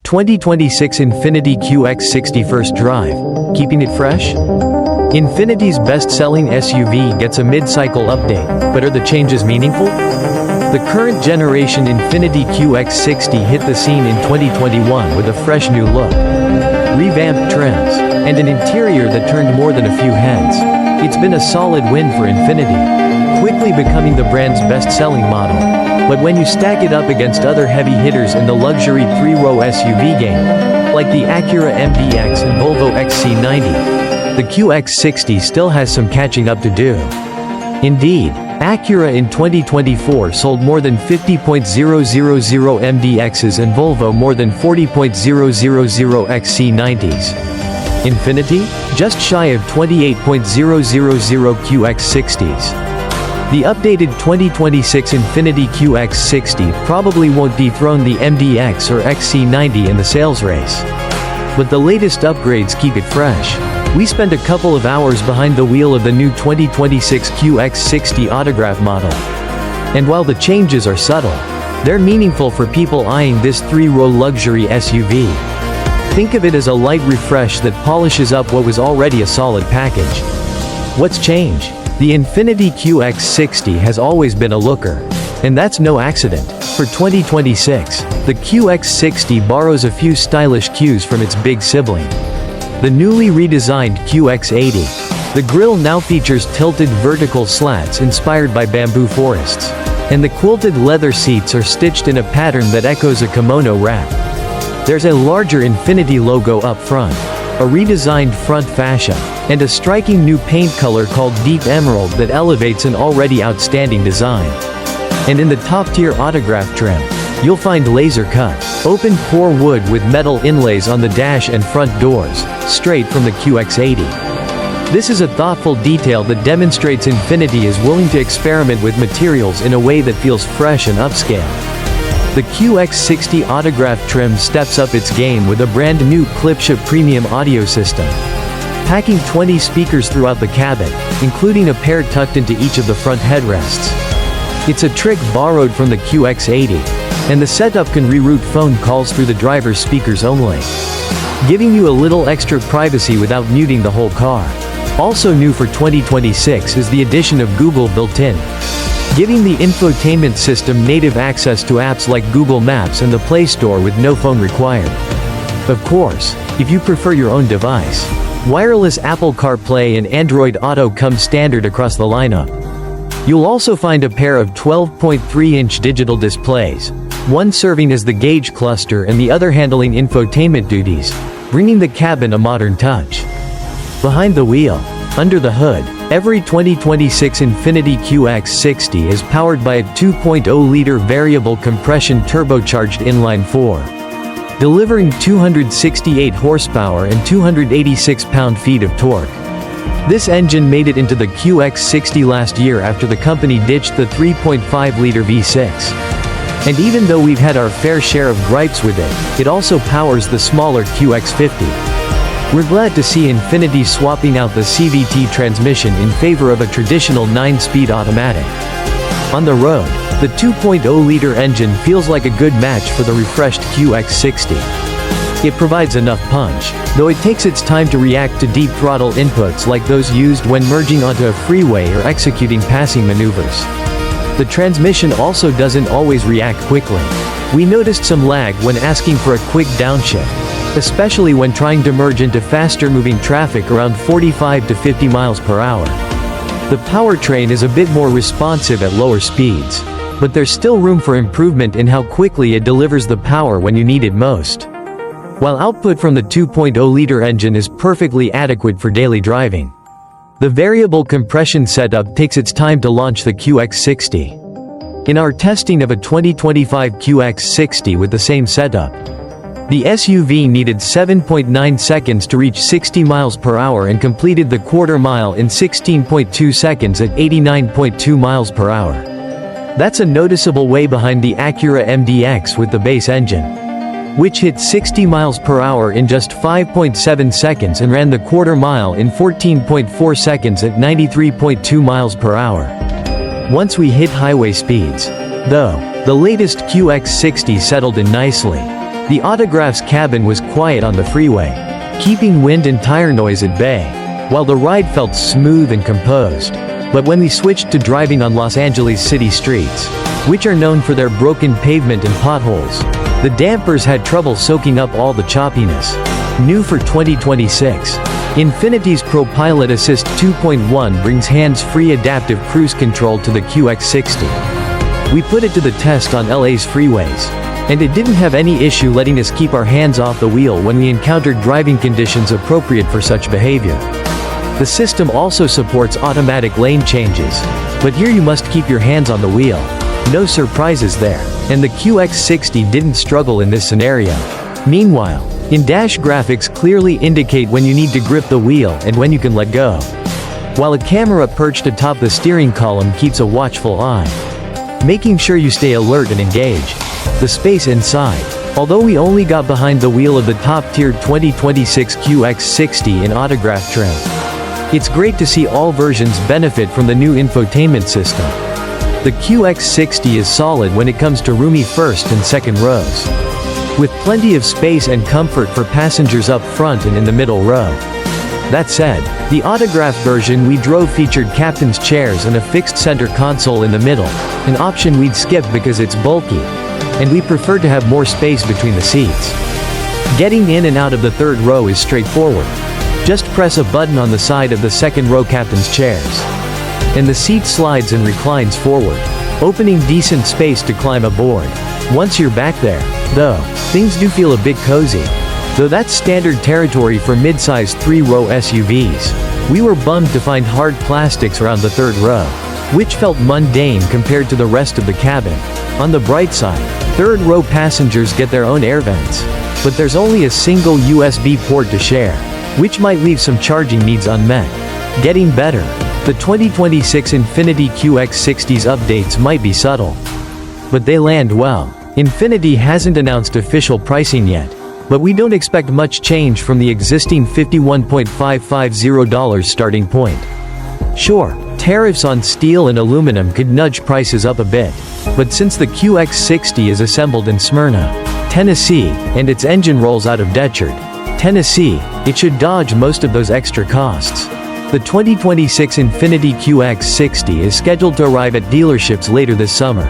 2026 Infiniti QX60 First Drive. Keeping it fresh? Infiniti's best-selling SUV gets a mid-cycle update, but are the changes meaningful? The current generation Infiniti QX60 hit the scene in 2021 with a fresh new look, revamped trims, and an interior that turned more than a few heads. It's been a solid win for Infiniti, quickly becoming the brand's best-selling model. But when you stack it up against other heavy hitters in the luxury three-row SUV game, like the Acura MDX and Volvo XC90, the QX60 still has some catching up to do. Indeed, Acura in 2024 sold more than 50,000 MDXs and Volvo more than 40,000 XC90s. Infiniti? Just shy of 28,000 QX60s. The updated 2026 Infiniti QX60 probably won't dethrone the MDX or XC90 in the sales race. But the latest upgrades keep it fresh. We spent a couple of hours behind the wheel of the new 2026 QX60 Autograph model. And while the changes are subtle, they're meaningful for people eyeing this three-row luxury SUV. Think of it as a light refresh that polishes up what was already a solid package. What's changed? The Infiniti QX60 has always been a looker. And that's no accident. For 2026, the QX60 borrows a few stylish cues from its big sibling, the newly redesigned QX80. The grille now features tilted vertical slats inspired by bamboo forests, and the quilted leather seats are stitched in a pattern that echoes a kimono wrap. There's a larger Infiniti logo up front, a redesigned front fascia, and a striking new paint color called Deep Emerald that elevates an already outstanding design. And in the top-tier Autograph trim, you'll find laser-cut, open-pore wood with metal inlays on the dash and front doors, straight from the QX80. This is a thoughtful detail that demonstrates Infiniti is willing to experiment with materials in a way that feels fresh and upscale. The QX60 Autograph trim steps up its game with a brand new Klipsch premium audio system, packing 20 speakers throughout the cabin, including a pair tucked into each of the front headrests. It's a trick borrowed from the QX80, and the setup can reroute phone calls through the driver's speakers only, giving you a little extra privacy without muting the whole car. Also new for 2026 is the addition of Google built-in, giving the infotainment system native access to apps like Google Maps and the Play Store with no phone required. Of course, if you prefer your own device, wireless Apple CarPlay and Android Auto come standard across the lineup. You'll also find a pair of 12.3-inch digital displays, one serving as the gauge cluster and the other handling infotainment duties, bringing the cabin a modern touch. Behind the wheel, under the hood, every 2026 Infiniti QX60 is powered by a 2.0-liter variable compression turbocharged inline-4, delivering 268 horsepower and 286 pound-feet of torque. This engine made it into the QX60 last year after the company ditched the 3.5-liter V6. And even though we've had our fair share of gripes with it, it also powers the smaller QX50. We're glad to see Infiniti swapping out the CVT transmission in favor of a traditional 9-speed automatic. On the road, the 2.0-liter engine feels like a good match for the refreshed QX60. It provides enough punch, though it takes its time to react to deep throttle inputs like those used when merging onto a freeway or executing passing maneuvers. The transmission also doesn't always react quickly. We noticed some lag when asking for a quick downshift, especially when trying to merge into faster-moving traffic around 45 to 50 miles per hour. The powertrain is a bit more responsive at lower speeds, but there's still room for improvement in how quickly it delivers the power when you need it most. While output from the 2.0-liter engine is perfectly adequate for daily driving, the variable compression setup takes its time to launch the QX60. In our testing of a 2025 QX60 with the same setup, the SUV needed 7.9 seconds to reach 60 miles per hour and completed the quarter mile in 16.2 seconds at 89.2 miles per hour. That's a noticeable way behind the Acura MDX with the base engine, which hit 60 miles per hour in just 5.7 seconds and ran the quarter mile in 14.4 seconds at 93.2 miles per hour. Once we hit highway speeds, though, the latest QX60 settled in nicely. The Autograph's cabin was quiet on the freeway, keeping wind and tire noise at bay, while the ride felt smooth and composed. But when we switched to driving on Los Angeles city streets, which are known for their broken pavement and potholes, the dampers had trouble soaking up all the choppiness. New for 2026. Infiniti's ProPilot Assist 2.1 brings hands-free adaptive cruise control to the QX60. We put it to the test on LA's freeways, and it didn't have any issue letting us keep our hands off the wheel when we encountered driving conditions appropriate for such behavior. The system also supports automatic lane changes, but here you must keep your hands on the wheel. No surprises there, and the QX60 didn't struggle in this scenario. Meanwhile, in-dash graphics clearly indicate when you need to grip the wheel and when you can let go, while a camera perched atop the steering column keeps a watchful eye, making sure you stay alert and engaged. The space inside. Although we only got behind the wheel of the top-tier 2026 QX60 in Autograph trim, it's great to see all versions benefit from the new infotainment system. The QX60 is solid when it comes to roomy first and second rows, with plenty of space and comfort for passengers up front and in the middle row. That said, the Autograph version we drove featured captain's chairs and a fixed center console in the middle, an option we'd skip because it's bulky, and we prefer to have more space between the seats. Getting in and out of the third row is straightforward. Just press a button on the side of the second row captain's chairs, and the seat slides and reclines forward, opening decent space to climb aboard. Once you're back there, though, things do feel a bit cozy. Though that's standard territory for mid-size 3-row SUVs, we were bummed to find hard plastics around the third row, which felt mundane compared to the rest of the cabin. On the bright side, third-row passengers get their own air vents, but there's only a single USB port to share, which might leave some charging needs unmet. Getting better, the 2026 Infiniti QX60's updates might be subtle, but they land well. Infiniti hasn't announced official pricing yet, but we don't expect much change from the existing $51,550 starting point. Sure, tariffs on steel and aluminum could nudge prices up a bit, but since the QX60 is assembled in Smyrna, Tennessee, and its engine rolls out of Decherd, Tennessee, it should dodge most of those extra costs. The 2026 Infiniti QX60 is scheduled to arrive at dealerships later this summer.